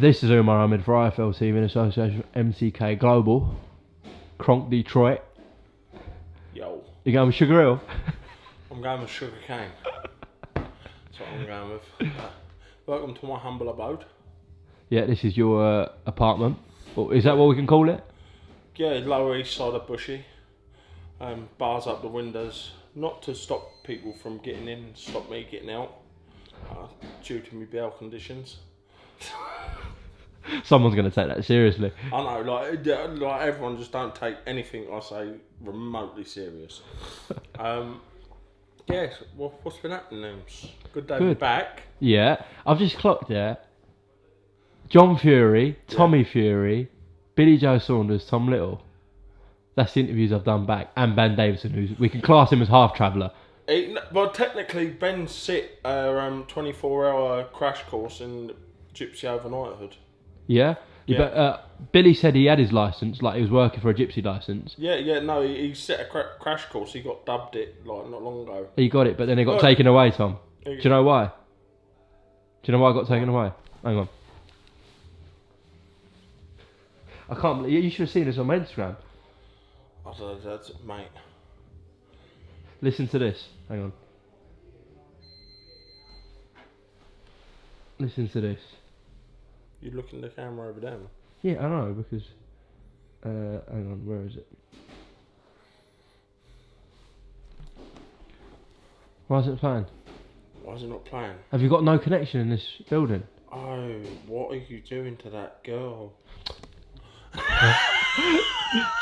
This is UMAR AHMED for IFL TV in association with MCK Global. Kronk Detroit. Yo. You going with Sugar Hill? I'm going with Sugar Cane. That's what I'm going with. Welcome to my humble abode. Yeah, this is your apartment. Is that what we can call it? Yeah, Lower East Side of Bushy. Bars up the windows, not to stop people from getting in, stop me getting out, due to my bail conditions. Someone's going to take that seriously. I know, like everyone just don't take anything I say remotely serious. Yes, well, what's been happening? Good day to be back. Yeah, I've just clocked there. John Fury, Tommy Fury, Billy Joe Saunders, Tom Little. That's the interviews I've done back. And Ben Davison, who we can class him as half traveller. Well, technically, Ben sit a 24-hour crash course in Gypsy Overnighthood. Yeah? But Billy said he had his licence, like he was working for a gypsy licence. No, he set a crash course. He got dubbed it like not long ago. He got it, but then it got taken away, Tom. Do you know why? Do you know why it got taken away? Hang on. I can't believe... You should have seen this on my Instagram. I don't know, mate. Listen to this. Hang on. Listen to this. You looking the camera over there? Yeah, I know, because... hang on, where is it? Why is it playing? Why is it not playing? Have you got no connection in this building? Oh, what are you doing to that girl?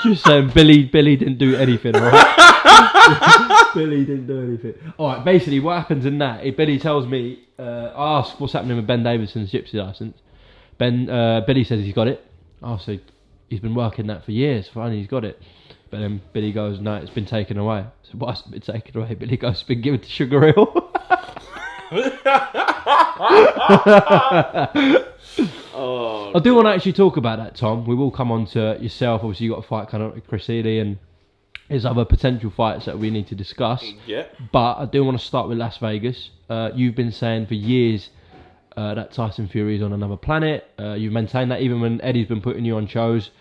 Just saying, Billy didn't do anything, right? Billy didn't do anything. Alright, basically what happens in that, Billy tells me, I ask what's happening with Ben Davison's gypsy licence. Billy says he's got it. So he's been working that for years, finally he's got it. But then Billy goes, no, it's been taken away. So why's it been taken away? Billy goes, it's been given to Sugar Hill. I do want to actually talk about that, Tom. We will come on to yourself. Obviously, you got a fight kind of with Chris Healy and there's other potential fights that we need to discuss. Yeah. But I do want to start with Las Vegas. You've been saying for years that Tyson Fury is on another planet. You've maintained that even when Eddie's been putting you on shows.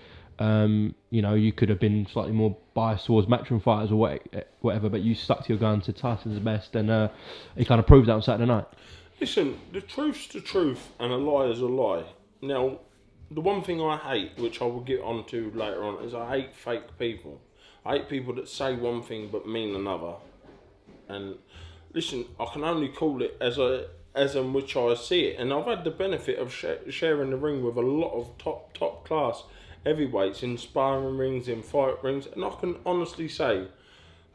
You could have been slightly more biased towards matchroom fighters or whatever, but you stuck to your gun to Tyson's the best, and he kind of proved that on Saturday night. Listen, the truth's the truth, and a lie is a lie. Now, the one thing I hate, which I will get onto later on, is I hate fake people. I hate people that say one thing but mean another. And listen, I can only call it as in which I see it, and I've had the benefit of sharing the ring with a lot of top class heavyweights in sparring rings, in fight rings, and I can honestly say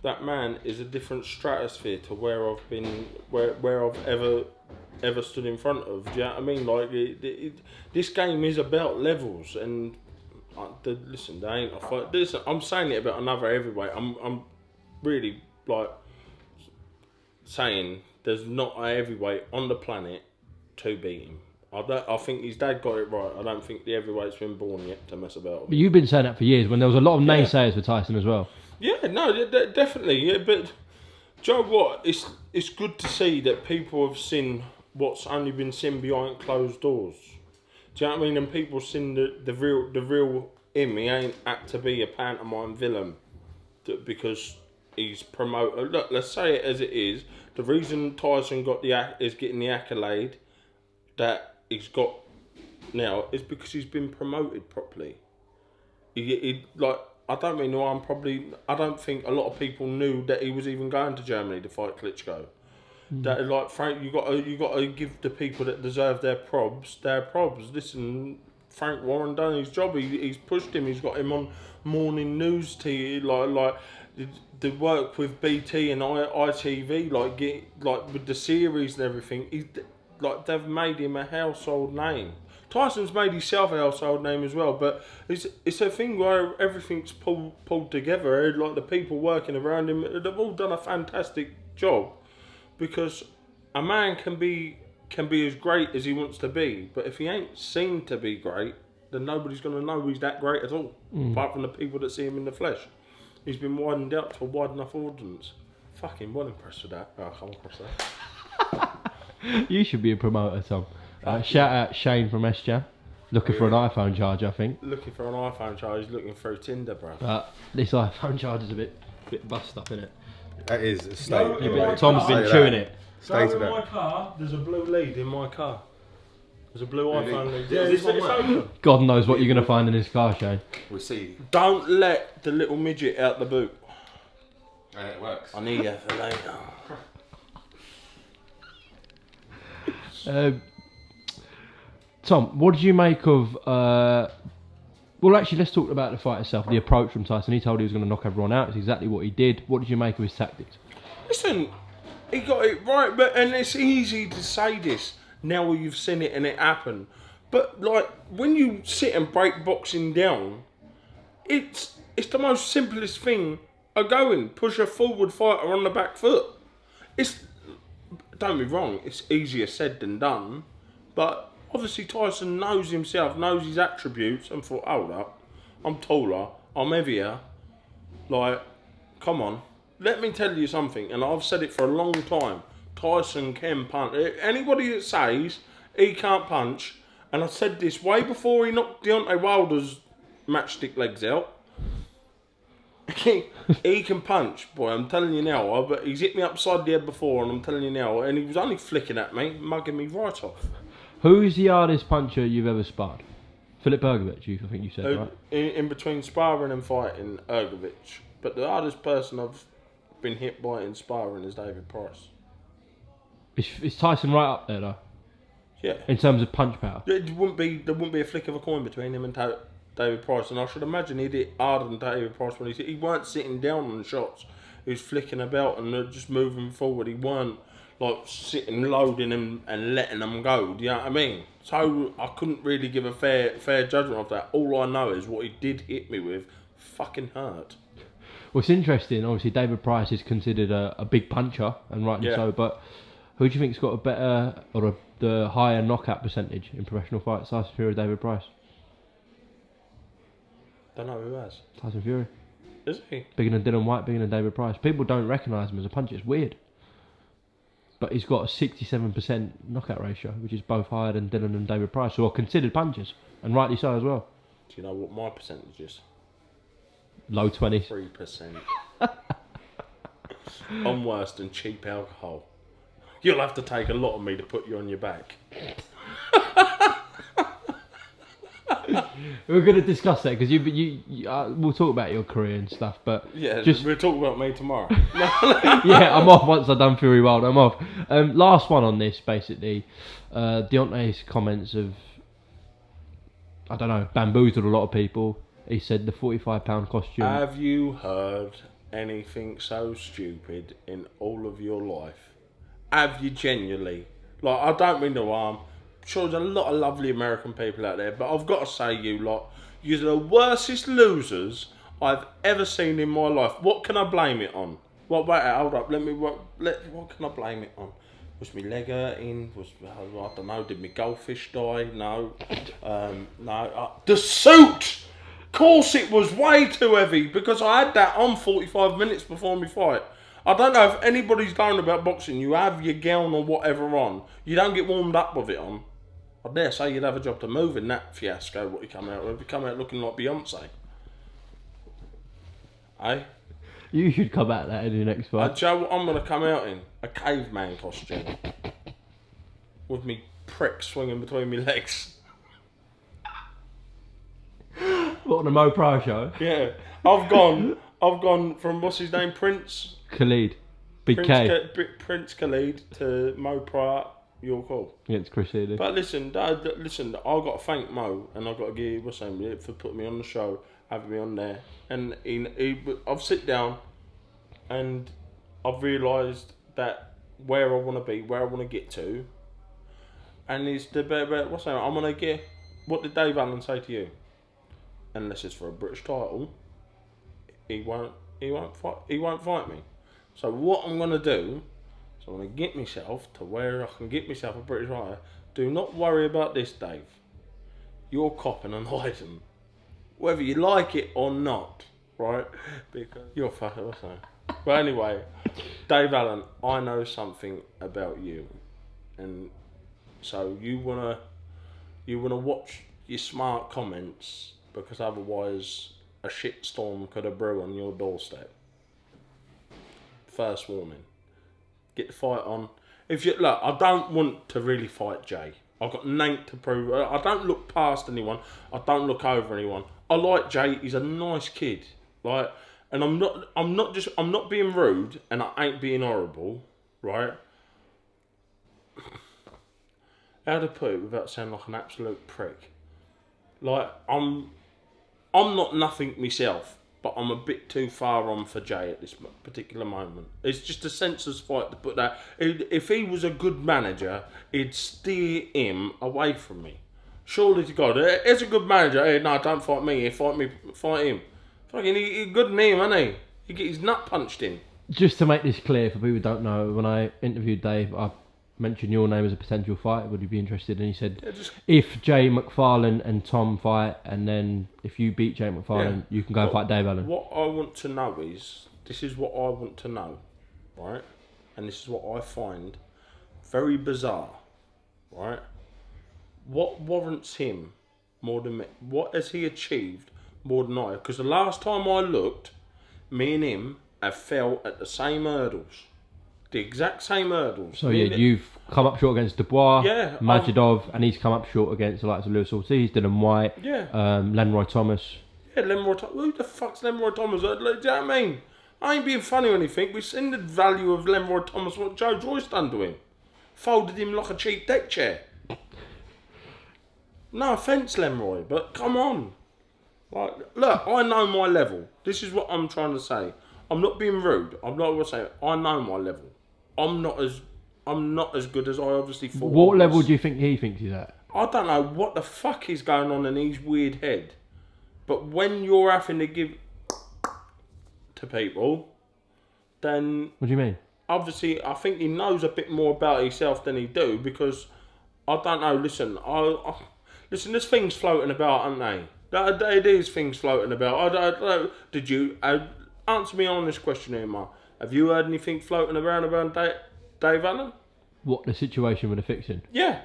that man is a different stratosphere to where I've been, where I've ever stood in front of. Do you know what I mean? Like this game is about levels, and listen, they ain't a fight. Listen, I'm saying it about another heavyweight. I'm really like saying there's not a heavyweight on the planet to beat him. I think his dad got it right. I don't think the heavyweight's been born yet to mess about with. But you've been saying that for years when there was a lot of naysayers for Tyson as well. Yeah, no, definitely. Yeah, but do you know what? It's good to see that people have seen what's only been seen behind closed doors. Do you know what I mean? And people seen the real him. He ain't act to be a pantomime villain because he's promoted. Look, let's say it as it is. The reason Tyson is getting the accolade that he's got now is because he's been promoted properly. I don't mean I don't think a lot of people knew that he was even going to Germany to fight Klitschko. That like Frank, you got to give the people that deserve their probs. Listen, Frank Warren done his job. He's pushed him. He's got him on morning news TV, like the work with BT and ITV, with the series and everything. They've made him a household name. Tyson's made himself a household name as well, but it's a thing where everything's pulled together. Like the people working around him, they've all done a fantastic job, because a man can be as great as he wants to be, but if he ain't seen to be great, then nobody's going to know he's that great at all, apart from the people that see him in the flesh. He's been widened out to a wide enough audience. Fucking well impressed with that. Oh, I come across that. You should be a promoter, Tom. Shout out Shane from SJ. Looking for an iPhone charger, I think. Looking for an iPhone charge, looking through Tinder, bro. But this iPhone charger's a bit bust up, innit? That is a state. No, Yeah, Tom's been chewing it. Stay to in my that. car, there's a blue lead in my car. There's a blue Really? iPhone lead. Yeah, Yeah, this it's one open. God knows what you're going to find in his car, Shane. We'll see. Don't let the little midget out the boot. And it works. I need you for later. Tom, what did you make of... well, actually, let's talk about the fight itself, the approach from Tyson. He told he was going to knock everyone out. It's exactly what he did. What did you make of his tactics? Listen, he got it right, and it's easy to say this now you've seen it and it happened. But like when you sit and break boxing down, it's the most simplest thing going. Push a forward fighter on the back foot. Don't be wrong, it's easier said than done. But obviously Tyson knows himself, knows his attributes, and thought, hold up, I'm taller, I'm heavier. Like, come on. Let me tell you something, and I've said it for a long time. Tyson can punch. Anybody that says he can't punch, and I said this way before he knocked Deontay Wilder's matchstick legs out. He can punch, boy. I'm telling you now. But he's hit me upside the head before, and I'm telling you now. And he was only flicking at me, mugging me right off. Who's the hardest puncher you've ever sparred? Philip Bergovich, I think you said, right? In between sparring and fighting, Ergovich. But the hardest person I've been hit by in sparring is David Price. Is Tyson right up there, though? Yeah. In terms of punch power? There wouldn't be a flick of a coin between him and David Price, and I should imagine he'd hit harder than David Price when he weren't sitting down on shots. He was flicking about and just moving forward. He weren't like sitting loading them and letting them go. Do you know what I mean? So I couldn't really give a fair judgment of that. All I know is what he did hit me with fucking hurt. Well, it's interesting. Obviously, David Price is considered a big puncher, and rightly so. But who do you think's got a better or the higher knockout percentage in professional fights, Tyson Fury or David Price? Don't know who has. Tyson Fury. Is he? Bigger than Dylan White, bigger than David Price. People don't recognise him as a puncher. It's weird. But he's got a 67% knockout ratio, which is both higher than Dylan and David Price, who are considered punchers, and rightly so as well. Do you know what my percentage is? Low 20s. 3%. I'm worse than cheap alcohol. You'll have to take a lot of me to put you on your back. We're going to discuss that because we'll talk about your career and stuff. But Yeah, we'll talk about me tomorrow. yeah, I'm off once I've done Fury Wild. I'm off. Last one on this, basically. Deontay's comments have, I don't know, bamboozled a lot of people. He said the £45 costume. Have you heard anything so stupid in all of your life? Have you genuinely? Like, I don't mean no harm. I'm sure there's a lot of lovely American people out there, but I've got to say, you lot, you're the worstest losers I've ever seen in my life. What can I blame it on? What? Wait, hold up. What can I blame it on? Was my leg hurting? I don't know. Did my goldfish die? No. No. The suit. Of course, it was way too heavy because I had that on 45 minutes before my fight. I don't know if anybody's known about boxing. You have your gown or whatever on. You don't get warmed up with it on. I dare say you'd have a job to move in that fiasco. What you come out with? You come out looking like Beyonce. Eh? You should come out that in your next fight. Joe, I'm going to come out in a caveman costume with me prick swinging between my legs. What, on the Mo Pro show? Yeah, I've gone from what's his name, Prince Khalid. Big K. Prince Khalid to Mo Pryor. You're cool. Against Chris Healy. But listen, I've got to thank Mo, and I've got to give what's his name for putting me on the show, having me on there, and I've sit down, and I've realised that where I want to be, where I want to get to, and it's the what's that? I'm gonna get. What did Dave Allen say to you? Unless it's for a British title, he won't fight me. So what I'm gonna do is I'm gonna get myself to where I can get myself a British title. Do not worry about this, Dave. You're copping and hiding, whether you like it or not, right? Because you're fucking awesome. But anyway, Dave Allen, I know something about you, and so you wanna watch. your smart comments, because otherwise a shitstorm could have brewed on your doorstep. First warning. Get the fight on. If you look, I don't want to really fight Jay. I've got nothing to prove. I don't look past anyone. I don't look over anyone. I like Jay. He's a nice kid. Like, and I'm not being rude, and I ain't being horrible, right? How to put it without sounding like an absolute prick? Like, I'm not nothing myself, but I'm a bit too far on for Jay at this particular moment. It's just a senseless fight to put that. If he was a good manager, he'd steer him away from me. Surely to God, he's a good manager. Hey, no, don't fight me. Fight him. Fucking, he's good name, isn't he? He get his nut punched in. Just to make this clear for people who don't know, when I interviewed Dave, I mentioned your name as a potential fight. Would you be interested? And he said, if Jay McFarlane and Tom fight, and then if you beat Jay McFarlane, you can go and fight Dave Allen. What I want to know is, this is what I want to know, right? And this is what I find very bizarre, right? What warrants him more than me? What has he achieved more than I? Because the last time I looked, me and him have fell at the same hurdles. The exact same hurdles. So yeah, you've come up short against Dubois, yeah, Majidov, and he's come up short against the likes of Lewis Ortiz, Dylan White, Lenroy Thomas. Yeah, Lenroy Thomas. Who the fuck's Lenroy Thomas? Do you know what I mean? I ain't being funny or anything. We've seen the value of Lenroy Thomas, what Joe Joyce done to him. Folded him like a cheap deck chair. No offence, Lenroy, but come on. Like, look, I know my level. This is what I'm trying to say. I'm not being rude. I'm not going to say I know my level. I'm not as good as I obviously thought. What level do you think he thinks he's at? I don't know what the fuck is going on in his weird head. But when you're having to give to people, then... What do you mean? Obviously, I think he knows a bit more about himself than he do, because, I don't know, listen, listen, there's things floating about, aren't they? There is things floating about. I don't, did you... answer me on this question here, Mark. Have you heard anything floating around Dave Allen? What, the situation with the fixing? Yeah.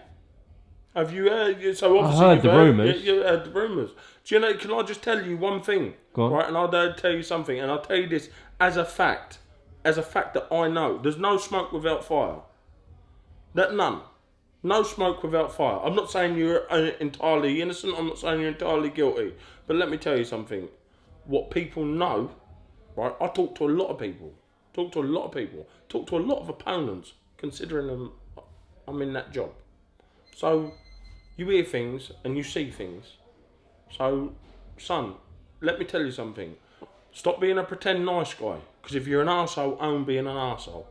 Have you heard? So obviously I heard the rumours. You heard the rumours. Do you know? Can I just tell you one thing? Go on. Right, and I'll tell you something, and I'll tell you this as a fact that I know. There's no smoke without fire. None. No smoke without fire. I'm not saying you're entirely innocent. I'm not saying you're entirely guilty. But let me tell you something. What people know. Right, I talk to a lot of people. Talk to a lot of opponents, considering I'm in that job. So, you hear things and you see things. So, son, let me tell you something. Stop being a pretend nice guy. Because if you're an arsehole, own being an arsehole.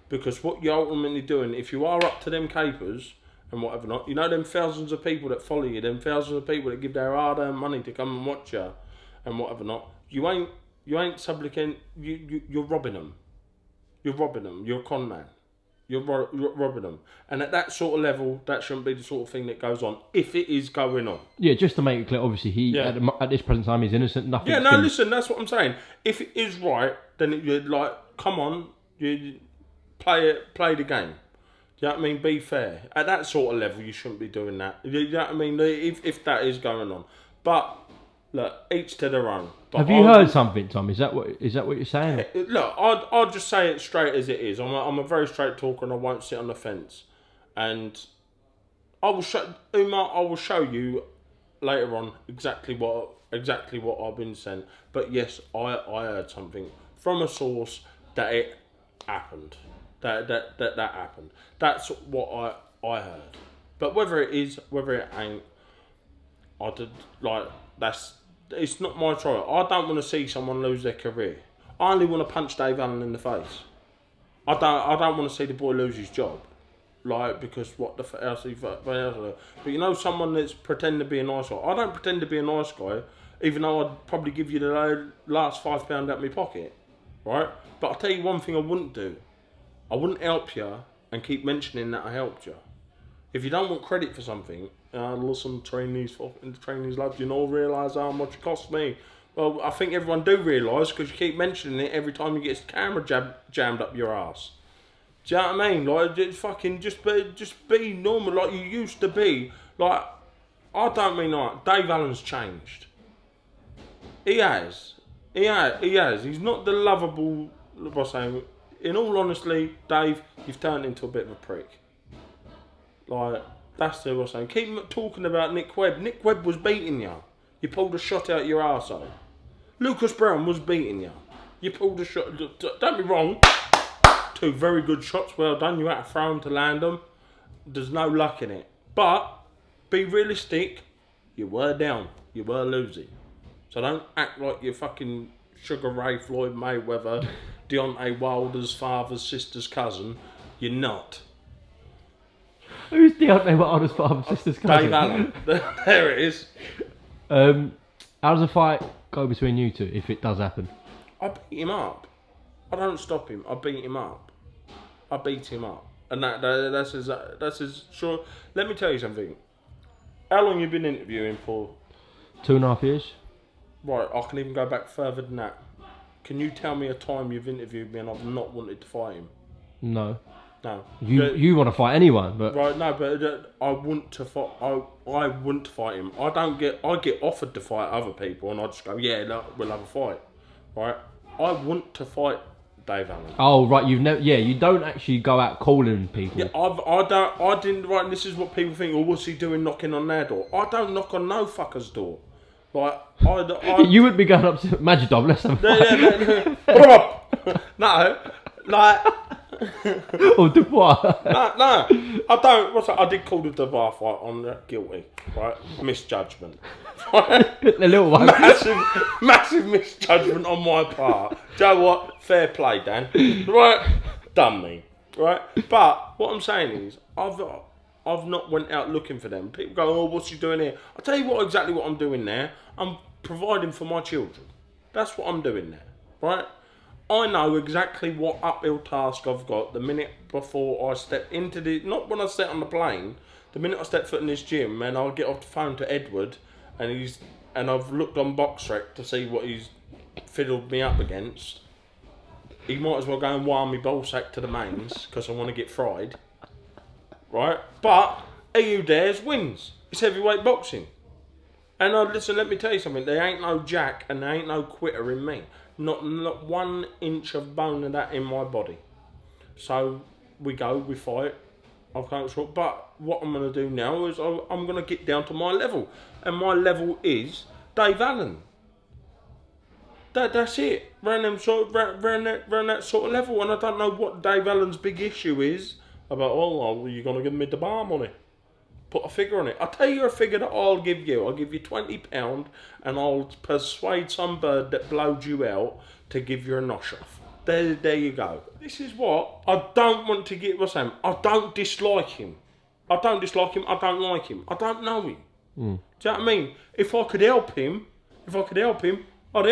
Because what you're ultimately doing, if you are up to them capers and whatever not, you know them thousands of people that follow you, them thousands of people that give their hard-earned money to come and watch you and whatever not, you ain't supplicant. You're robbing them. You're robbing them. You're a con man. You're robbing them. And at that sort of level, that shouldn't be the sort of thing that goes on, if it is going on. Yeah, just to make it clear, obviously, at this present time, he's innocent. Nothing. Yeah, no, listen, that's what I'm saying. If it is right, then you're like, come on, you play the game. Do you know what I mean? Be fair. At that sort of level, you shouldn't be doing that. You know what I mean? If that is going on. But... look, each to their own. But have you heard something, Tom? Is that what you're saying? Look, I'll just say it straight as it is. I'm a very straight talker, and I won't sit on the fence. And I will show Umar. I will show you later on exactly what I've been sent. But yes, I heard something from a source that it happened. That happened. That's what I heard. But whether it is, whether it ain't, I did like that's. It's not my trial. I don't want to see someone lose their career. I only want to punch Dave Allen in the face. I don't want to see the boy lose his job. Like, because what the else? But you know, someone that's pretending to be a nice guy. I don't pretend to be a nice guy, even though I'd probably give you the last £5 out of my pocket, right? But I'll tell you one thing I wouldn't do. I wouldn't help you and keep mentioning that I helped you. If you don't want credit for something, listen, trainees lads, you know, realise how much it cost me. Well, I think everyone do realise, because you keep mentioning it every time you get a camera jammed up your ass. Do you know what I mean? Like, just be normal, like you used to be. Like, I don't mean like Dave Allen's changed. He has. He has. He's not the lovable. What's saying? In all honesty, Dave, you've turned into a bit of a prick. Like that's the what's saying. Keep talking about Nick Webb. Nick Webb was beating you. You pulled a shot out your arsehole. Lucas Browne was beating you. You pulled a shot. Don't be wrong. 2 very good shots. Well done. You had to throw them to land them. There's no luck in it. But be realistic. You were down. You were losing. So don't act like you're fucking Sugar Ray Floyd Mayweather, Deontay Wilder's father's sister's cousin. You're not. Who's Deontay Wilder's father's sister's cousin? Dave Allen. There it is. How does a fight go between you two if it does happen? I beat him up. I don't stop him. I beat him up. I beat him up. And that's his sure. Let me tell you something. How long you been interviewing for? 2.5 years. Right, I can even go back further than that. Can you tell me a time you've interviewed me and I've not wanted to fight him? No. No. You want to fight anyone, but right, no, but I want to fight. I wouldn't fight him. I get offered to fight other people, and I just go, yeah, look, we'll have a fight. Right? I want to fight Dave Allen. Oh right, you don't actually go out calling people. Yeah, I didn't. Right, and this is what people think. Oh, what's he doing knocking on their door? I don't knock on no fucker's door. Like you wouldn't be going up to Majidov, let's have a fight. No, like. Or Dubois. No, I don't. I did call the Dubois fight on guilty, right? Misjudgment. Right? The little one. Massive misjudgment on my part. Do you know what? Fair play, Dan. Right? Done me. Right? But what I'm saying is, I've not went out looking for them. People go, oh, what's he doing here? I'll tell you exactly what I'm doing there. I'm providing for my children. That's what I'm doing there. Right? I know exactly what uphill task I've got the minute before I step into not when I sit on the plane, the minute I step foot in this gym, and I'll get off the phone to Edward, and I've looked on BoxRec to see what he's fiddled me up against. He might as well go and wire me ballsack to the mains, because I want to get fried. Right? But, he who dares wins. It's heavyweight boxing. And listen, let me tell you something, there ain't no jack and there ain't no quitter in me. Not 1 inch of bone of that in my body. So we fight. I've come short. But what I'm going to do now is I'm going to get down to my level. And my level is Dave Allen. That's it. Round that sort of level. And I don't know what Dave Allen's big issue is about, oh, you're going to give me the bar money. Put a figure on it. I'll tell you a figure that I'll give you. I'll give you £20 and I'll persuade some bird that blowed you out to give you a nosh off. There you go. This is what I don't want to get. What's him? I don't dislike him. I don't dislike him. I don't like him. I don't know him. Do you know what I mean? If I could help him, I'd help him. I'd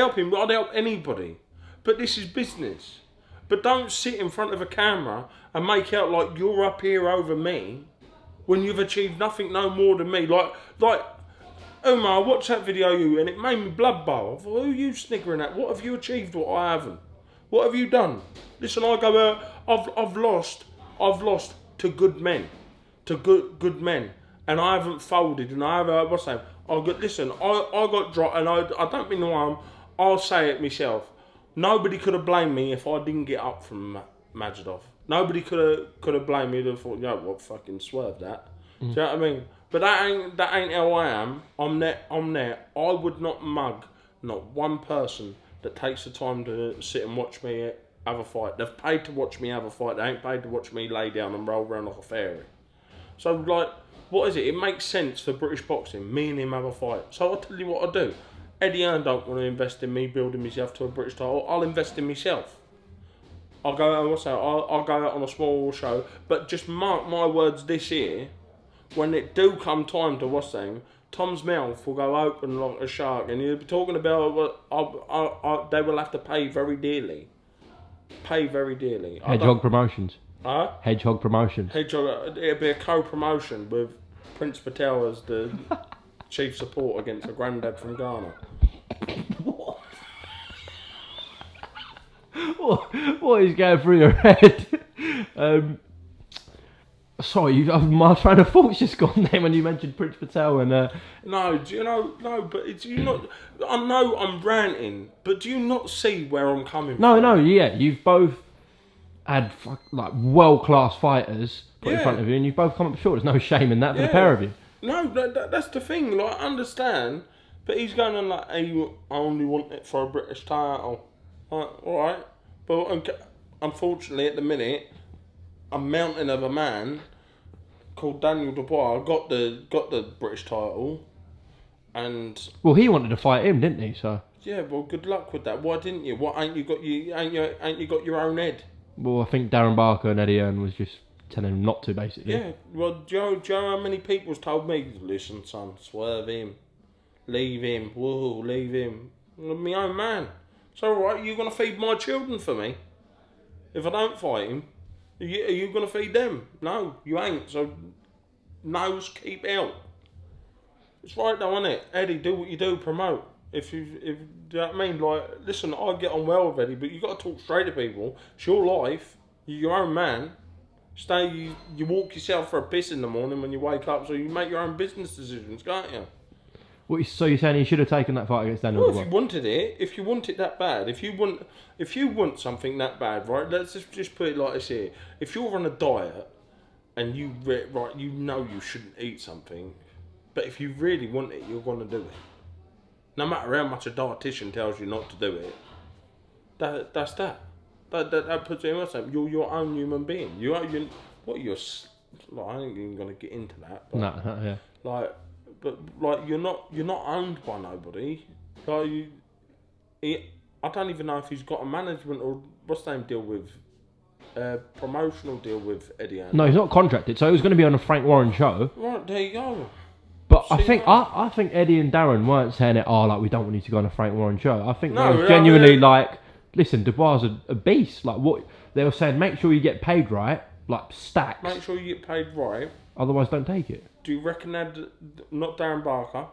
help anybody. But this is business. But don't sit in front of a camera and make out like you're up here over me when you've achieved nothing no more than me. Like Umar, I watched that video and it made me blood boil. Who are you sniggering at? What have you achieved what I haven't? What have you done? Listen, I go out, I've lost to good men. To good men. And I haven't folded and I have what's that? I got dropped and I don't mean no harm. I'll say it myself. Nobody could have blamed me if I didn't get up from Majidov. Nobody could have blamed me. They'd thought, yeah, what fucking swerve that. Do you know what I mean? But that ain't how I am. I'm there. I would not mug not one person that takes the time to sit and watch me have a fight. They've paid to watch me have a fight. They ain't paid to watch me lay down and roll around like a fairy. So like, what is it? It makes sense for British boxing. Me and him have a fight. So I'll tell you what I do. Eddie Hearn don't want to invest in me building myself to a British title. I'll invest in myself. I'll go out. I'll go out on a small show, but just mark my words. This year, when it do come time to what's saying, Tom's mouth will go open like a shark, and you'll be talking about they will have to pay very dearly. Hedgehog Promotions. Huh? Hedgehog Promotions. Hedgehog. It'll be a co-promotion with Prince Patel as the chief support against a granddad from Ghana. What is going through your head? Sorry, my train of thought's just gone there when you mentioned Prince Patel and. No, do you know? No, but do you not? I know I'm ranting, but do you not see where I'm coming from? No, yeah, you've both had like world class fighters put in front of you, and you've both come up short. There's no shame in that for the pair of you. No, that's the thing. Like, I understand, but he's going on like, "Hey, I only want it for a British title." Like, all right, but unfortunately, at the minute, a mountain of a man called Daniel Dubois got the British title, and well, he wanted to fight him, didn't he? So yeah, well, good luck with that. Why didn't you? What ain't you got your own head? well, I think Darren Barker and Eddie Hearn was just telling him not to, basically. Yeah. Well, do you know how many people's told me, listen, son, swerve him, leave him, whoa, leave him. I'm my own man. It's all right. You're gonna feed my children for me. If I don't fight him, are you gonna feed them? No, you ain't. So, nose keep out. It's right though, isn't it? Eddie, do what you do, promote. Do you know what I mean? Like, listen, I get on well with Eddie, but you got to talk straight to people. It's your life. You're your own man. You walk yourself for a piss in the morning when you wake up, so you make your own business decisions, can't you? So you're saying he should have taken that fight against Daniel Well, Dubois? if you wanted it, if you want it that bad, if you want something that bad, right? Let's just put it like this here. If you're on a diet and you know you shouldn't eat something, but if you really want it, you're gonna do it. No matter how much a dietitian tells you not to do it. That's that. That puts it in myself. You're your own human being. I ain't even gonna get into that. But No, yeah. you're not owned by nobody. I don't even know if he's got a management or what's name deal with, promotional deal with Eddie Hearn. No, he's not contracted, so it was going to be on a Frank Warren show. Right, there you go. But I think Eddie and Darren weren't saying it, like, we don't want you to go on a Frank Warren show. I think they were genuinely like, listen, Dubois is a beast. Like, what they were saying, make sure you get paid right, like stacks. Make sure you get paid right. Otherwise, don't take it. Do you reckon not Darren Barker,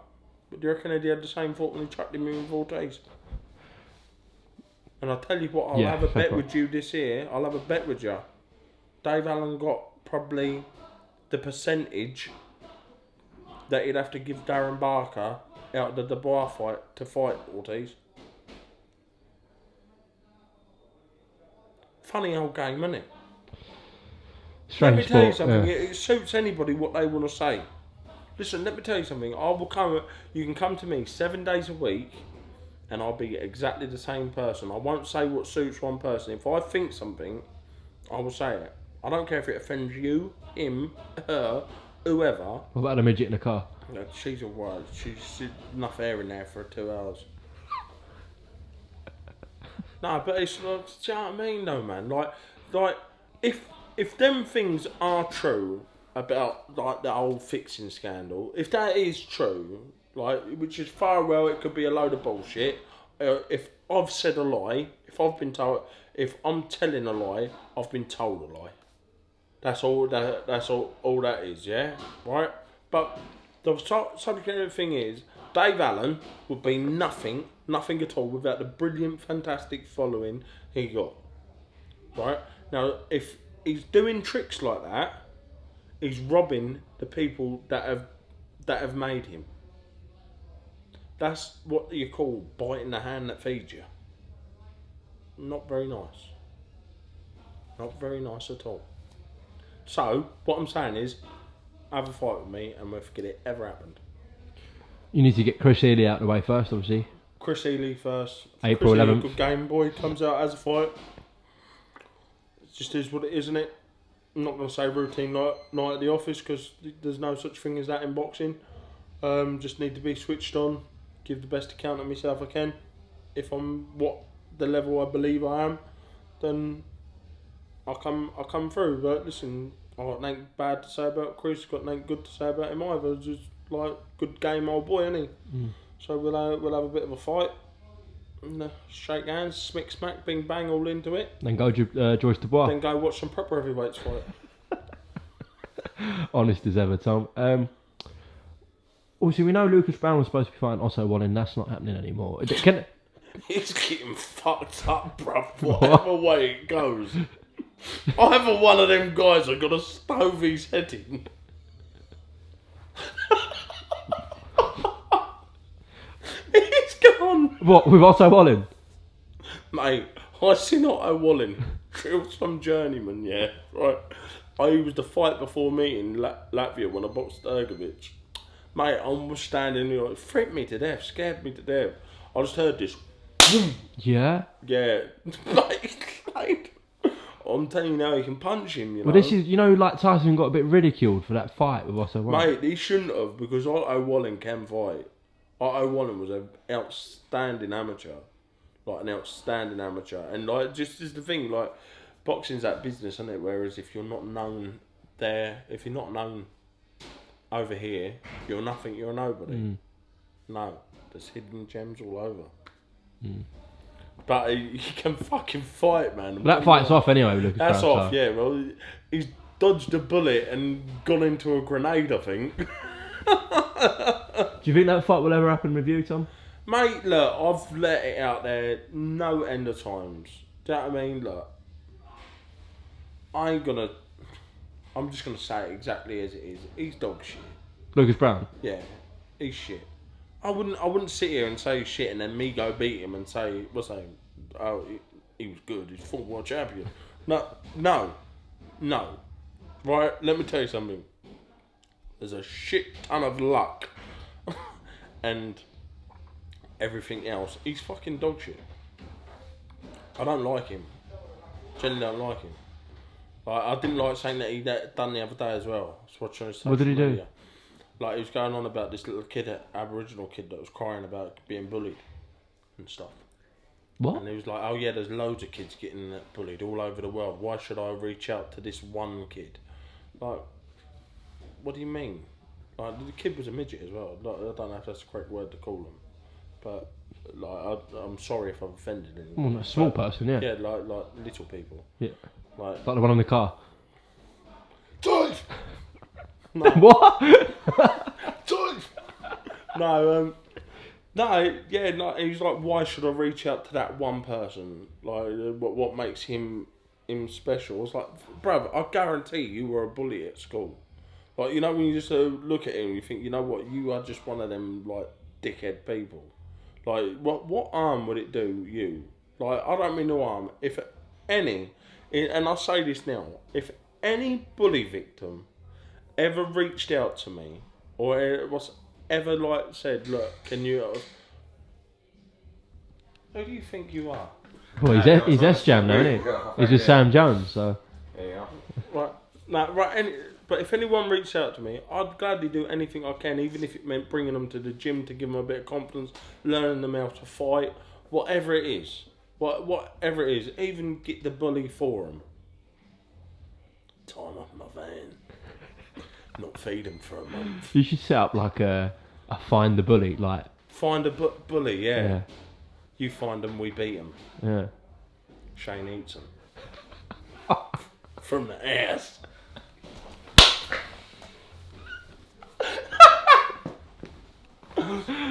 but do you reckon Eddie had the same thought when he chucked him in 4 days? And I'll tell you what, I'll have a bet with you this year. I'll have a bet with you. Dave Allen got probably the percentage that he'd have to give Darren Barker out of the Dubois fight to fight Ortiz. Funny old game, isn't it? Strange let me tell you sport, something. yeah. It suits anybody what they want to say. Listen, let me tell you something. I will come. You can come to me 7 days a week, and I'll be exactly the same person. I won't say what suits one person. If I think something, I will say it. I don't care if it offends you, him, her, whoever. What about the midget in the car? No, she's alright. She's enough air in there for 2 hours. No, but it's like, do you know what I mean, though, man? Like, if them things are true about like the old fixing scandal, if that is true, like, which is far well, it could be a load of bullshit. If I've said a lie, if I'm telling a lie, I've been told a lie. That's all that is, yeah, right? But the subject of the thing is, Dave Allen would be nothing at all without the brilliant, fantastic following he got. Right? Now, if he's doing tricks like that, he's robbing the people that have made him. That's what you call biting the hand that feeds you. Not very nice. Not very nice at all. So, what I'm saying is, have a fight with me and we'll forget it ever happened. You need to get Chris Healy out of the way first, obviously. Chris Healy first. April 11th. Good Game Boy comes out as a fight. It just is what it is, isn't it? I'm not going to say routine night at the office because there's no such thing as that in boxing. Just need to be switched on, give the best account of myself I can. If I'm what the level I believe I am, then I'll come through. But listen, I've got nothing bad to say about Chris, got nothing good to say about him either. Just like good game old boy, isn't he? Mm. So we'll have a bit of a fight. And, shake hands, smick smack, bing bang, all into it. Then go Joyce Dubois. Then go watch some proper heavyweights fight. Honest as ever, Tom. Obviously, we know Lucas Browne was supposed to be fighting Otto Walling. That's not happening anymore. He's getting fucked up, bruv. Whatever way it goes. Either one of them guys are gonna stove his head in. He's gone. What, with Otto Wallen? Mate, I seen Otto Wallen drill some journeyman, yeah, right. He was the fight before me in Latvia when I boxed Ergovic. Mate, I was standing there, like, freaked me to death, scared me to death. I just heard this. Yeah. Yeah. Mate, I'm telling you now, you can punch him, you know. Well, this is, you know, like Tyson got a bit ridiculed for that fight with Otto Wallen. Mate, he shouldn't have, because Otto Wallen can fight. Otto Wallen was an outstanding amateur. Like, an outstanding amateur. And, like, just is the thing, like, boxing's that business, isn't it? Whereas if you're not known there, if you're not known over here, you're nothing, you're nobody. No, there's hidden gems all over. But he can fucking fight, man. But that fight's off anyway with Lucas That's Browne, off, so. yeah. Well, he's dodged a bullet and gone into a grenade, I think. Do you think that fight will ever happen with you, Tom? Mate, look, I've let it out there no end of times. Do you know what I mean? Look, I'm just gonna say it exactly as it is. He's dog shit. Lucas Browne? Yeah, he's shit. I wouldn't sit here and say shit and then me go beat him and say, oh, he was good. He's full world champion. No. Right, let me tell you something. There's a shit ton of luck and everything else. He's fucking dog shit. I don't like him. Generally don't like him. I didn't like saying that he done the other day as well. I was watching his What did he social do? media. Like, he was going on about this little kid, Aboriginal kid, that was crying about being bullied and stuff. What? And he was like, oh yeah, there's loads of kids getting bullied all over the world. Why should I reach out to this one kid? Like, what do you mean? Like, the kid was a midget as well. Like, I don't know if that's the correct word to call him. But, like, I'm sorry if I've offended anyone. Well, a small person, yeah. Yeah, like little people. Yeah. Like the one on the car. Dave! What? Dave! No, he was like, why should I reach out to that one person? Like, what makes him special? I was like, bruv, I guarantee you were a bully at school. Like, you know, when you just look at him, you think, you know what, you are just one of them, like, dickhead people. Like, what harm would it do you? Like, I don't mean no harm. If any, and I'll say this now, if any bully victim ever reached out to me, or was ever, like, said, look, can you... Who do you think you are? Well, he's S-Jam now, isn't he? He's with Sam Jones, so... There you Right, but if anyone reached out to me, I'd gladly do anything I can, even if it meant bringing them to the gym to give them a bit of confidence, learning them how to fight, whatever it is. Whatever it is, even get the bully for them. Time off my van. Not feed them for a month. You should set up like a find the bully, like... Find a bully, yeah. Yeah. You find them, we beat them. Yeah. Shane eats them. From the ass.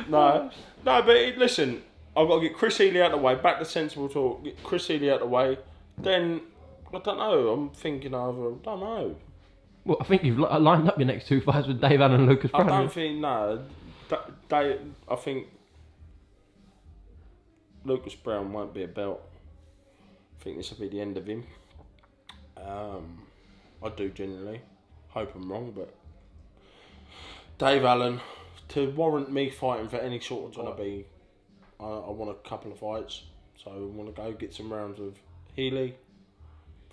No, but listen, I've got to get Chris Healy out of the way, back to sensible talk, get Chris Healy out of the way, then, I don't know, I'm thinking of, I don't know. Well, I think you've lined up your next two fights with Dave Allen and Lucas I Browne. don't think, no, I think Lucas Browne won't be a belt. I think this will be the end of him. I do genuinely hope I'm wrong, but Dave Allen, to warrant me fighting for any sort of time, I want a couple of fights, so I want to go get some rounds with Healy.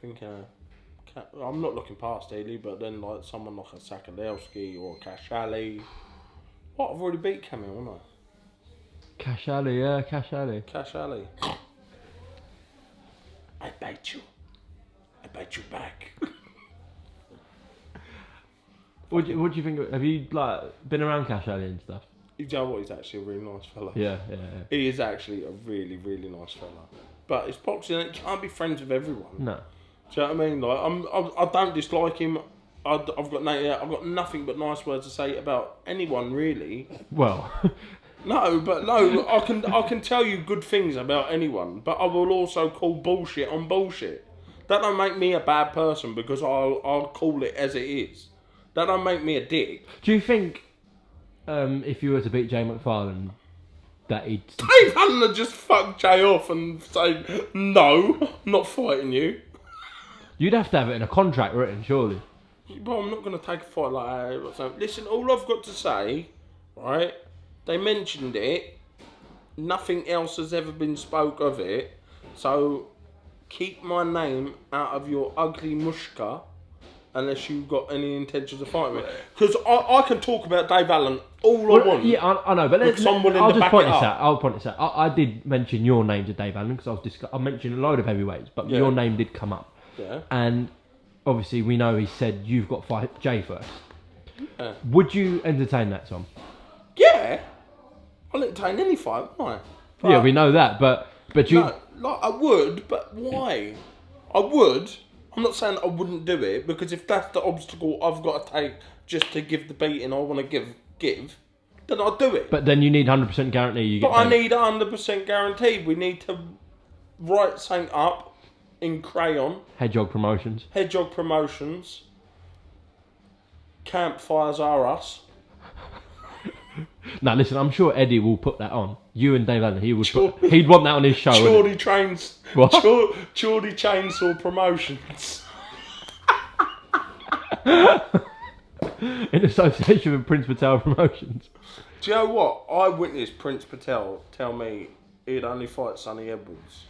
I'm not looking past Healy, but then like someone like a Sakalowski or Cash Ali. What, I've already beat Camille, haven't I? Cash Ali, yeah, Cash Ali. Cash Ali. I bite you. I bite you back. What do you think? Have you like been around Cash Ali and stuff? You know what? He's actually a really nice fella. Yeah. He is actually a really, really nice fella. But it's boxing, and it can't be friends with everyone. No. Do you know what I mean? Like, I don't dislike him. I've got nothing but nice words to say about anyone, really. Well. No, I can tell you good things about anyone, but I will also call bullshit on bullshit. That don't make me a bad person because I'll call it as it is. That don't make me a dick. Do you think if you were to beat Jay McFarlane, that he'd... Dave Allen would just fuck Jay off and say, no, not fighting you. You'd have to have it in a contract written, surely. But I'm not going to take a fight like that. So, listen, all I've got to say, right, they mentioned it. Nothing else has ever been spoke of it. So keep my name out of your ugly mushka unless you've got any intentions of fighting me. Because I can talk about Dave Allen all I want. Yeah, I know, but I'll just point this out. I'll point this out. I did mention your name to Dave Allen because I mentioned a load of heavyweights, but your name did come up. Yeah. And obviously we know he said you've got to fight Jay first. Yeah. Would you entertain that, Tom? Yeah. I'll entertain any fight, why? Yeah, we know that, but you... No, like, I would, but why? I would. I'm not saying I wouldn't do it, because if that's the obstacle I've got to take just to give the beating I want to give, then I'll do it. But then you need 100% guarantee you get But I paid. need 100% guarantee. We need to write something up in crayon. Hedgehog Promotions. Hedgehog Promotions. Campfires are us. Now listen, I'm sure Eddie will put that on. You and Dave Allen, he'd want that on his show. Geordie Trains. What? Geordie Chainsaw Promotions. In association with Prince Patel Promotions. Do you know what? I witnessed Prince Patel tell me he'd only fight Sonny Edwards.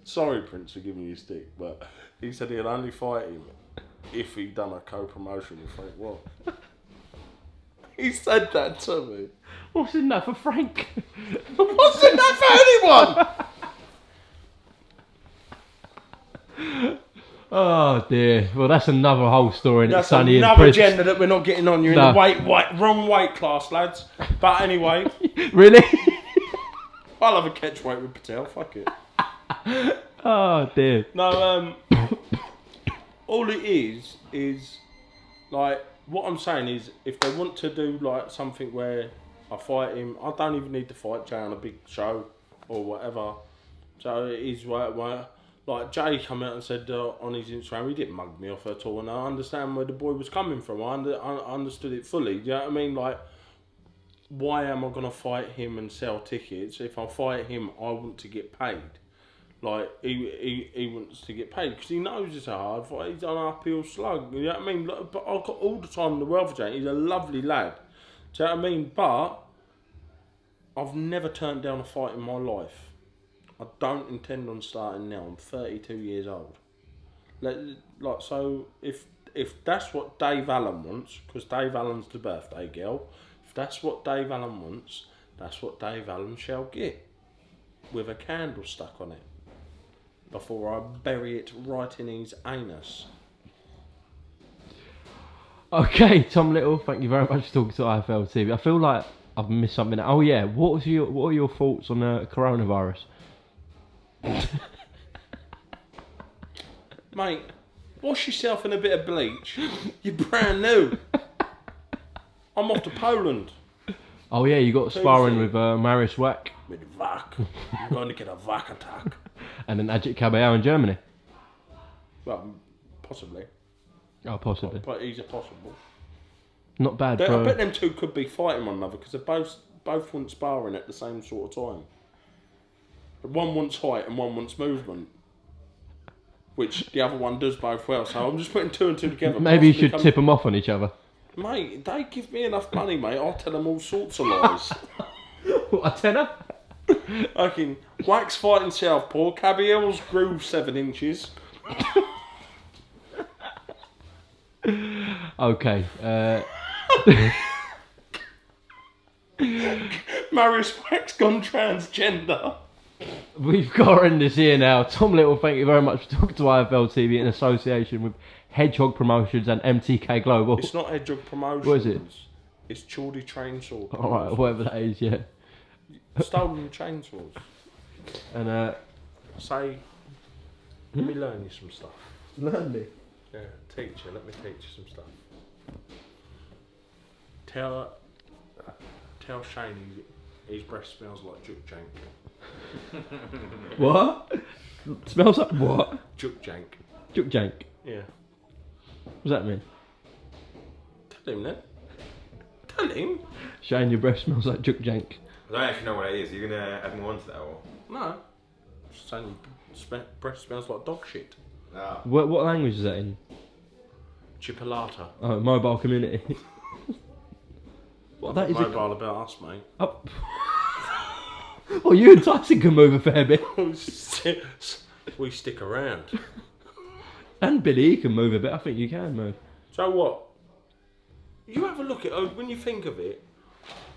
Sorry, Prince, for giving you a stick, but he said he'd only fight him if he'd done a co-promotion with Frank What? He said that to me. What's in that for Frank? What's in that for anyone? Oh dear. Well, that's another whole story. That's Sonny and another Prince. gender that we're not getting on. You're in the wrong weight class, lads. But anyway, Really? I'll have a catch weight with Patel. Fuck it. Oh dear. No, all it is like, what I'm saying is, if they want to do like something where I fight him, I don't even need to fight Jay on a big show or whatever. So it is where like Jay come out and said on his Instagram, he didn't mug me off at all, and I understand where the boy was coming from. I understood it fully. Do you know what I mean? Like, why am I gonna fight him and sell tickets? If I fight him, I want to get paid. Like, he wants to get paid because he knows it's a hard fight. He's on an uphill slug. You know what I mean? Like, but I've got all the time in the world for Jay. He's a lovely lad. Do you know what I mean? But I've never turned down a fight in my life. I don't intend on starting now. I'm 32 years old. Like, so if that's what Dave Allen wants, because Dave Allen's the birthday girl, if that's what Dave Allen wants, that's what Dave Allen shall get, with a candle stuck on it, before I bury it right in his anus. Okay, Tom Little, thank you very much for talking to IFL TV. I feel like I've missed something. Oh yeah, what are your thoughts on coronavirus? Mate, wash yourself in a bit of bleach. You're brand new. I'm off to Poland. Oh yeah, you got sparring with Marius Wack. With Vac. I'm going to get a Vac attack. And then Ajit Kabayao in Germany. Well, possibly. Oh, possibly. But he's a possible. Not bad. I bet them two could be fighting one another because they both want sparring at the same sort of time. But one wants height and one wants movement, which the other one does both well. So I'm just putting two and two together. Maybe you should tip them off on each other. Mate, they give me enough money, mate. I'll tell them all sorts of lies. What, a tenner? I can Wax fighting southpaw. Cabiel's grew 7 inches. Okay. Marius Wax gone transgender. We've got to end this here now. Tom Little, thank you very much for talking to IFL TV in association with Hedgehog Promotions and MTK Global. It's not Hedgehog Promotions. What is it? It's Geordie Chainsaw. Alright, whatever that is, yeah. Stolen chainsaws. And Say, let me learn you some stuff. learn me. Yeah, teacher, let me teach you some stuff. Tell Shane his breath smells like juk jank. What? Smells like what? Juk jank. Juk jank. Yeah. What does that mean? Tell him then. Tell him. Shane, your breath smells like juk jank. I don't actually know what it is. Are you gonna add more onto that or? No. Just saying your breath smells like dog shit. No. What language is that in? Chipolata. Oh, mobile community. What, that is it? Mobile about us, mate. Oh. Well, you and Tyson can move a fair bit. We stick around. And Billy can move a bit. I think you can move. So what? You have a look at when you think of it.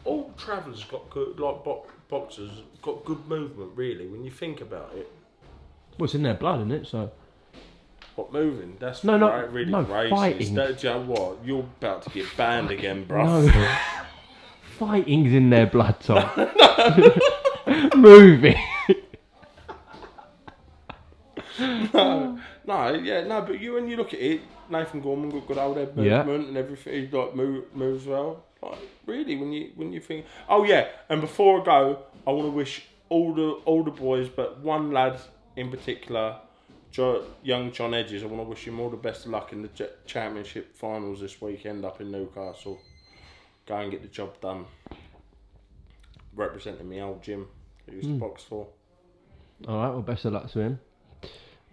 All travellers got good, like boxers, got good movement. Really, when you think about it. Well, it's in their blood, isn't it? So. What moving? That's No, really no, racist. fighting. Do you know what? You're about to get banned again, bro. No. Fighting's in their blood, Tom. Moving. No, but when you look at it, Nathan Gorman got good old head movement and everything. He like moves well. Like really, when you think, oh yeah. And before I go, I want to wish all the boys, but one lad in particular, young John Edges. I want to wish him all the best of luck in the championship finals this weekend up in Newcastle. Go and get the job done. Representing me old gym I used to box for. Alright, well, best of luck to him.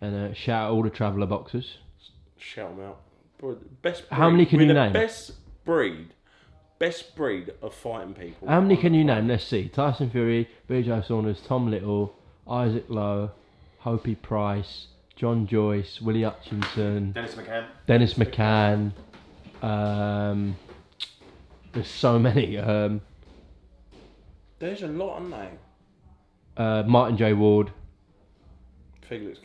And shout out all the Traveller boxers. Shout them out. Bro, best breed, how many can you name? Best breed of fighting people. How many can you name? Let's see. Tyson Fury, BJ Saunders, Tom Little, Isaac Lowe, Hopi Price, John Joyce, Willie Hutchinson, Dennis McCann. There's so many. There's a lot of names. Martin J. Ward. Felix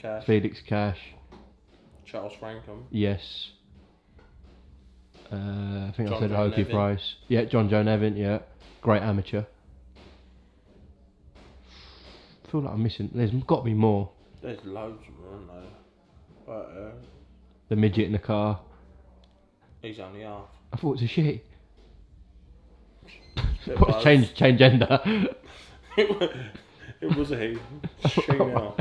Cash. Charles Frankham. Yes. I think John I said Joe Hokie Nevin. Price. Yeah, John Joe Nevin, yeah. Great amateur. I feel like I'm missing. There's got to be more. There's loads more, aren't there? But, The midget in the car. he's only half. I thought it was a she. Bit of both. Change gender. It was a he. She now.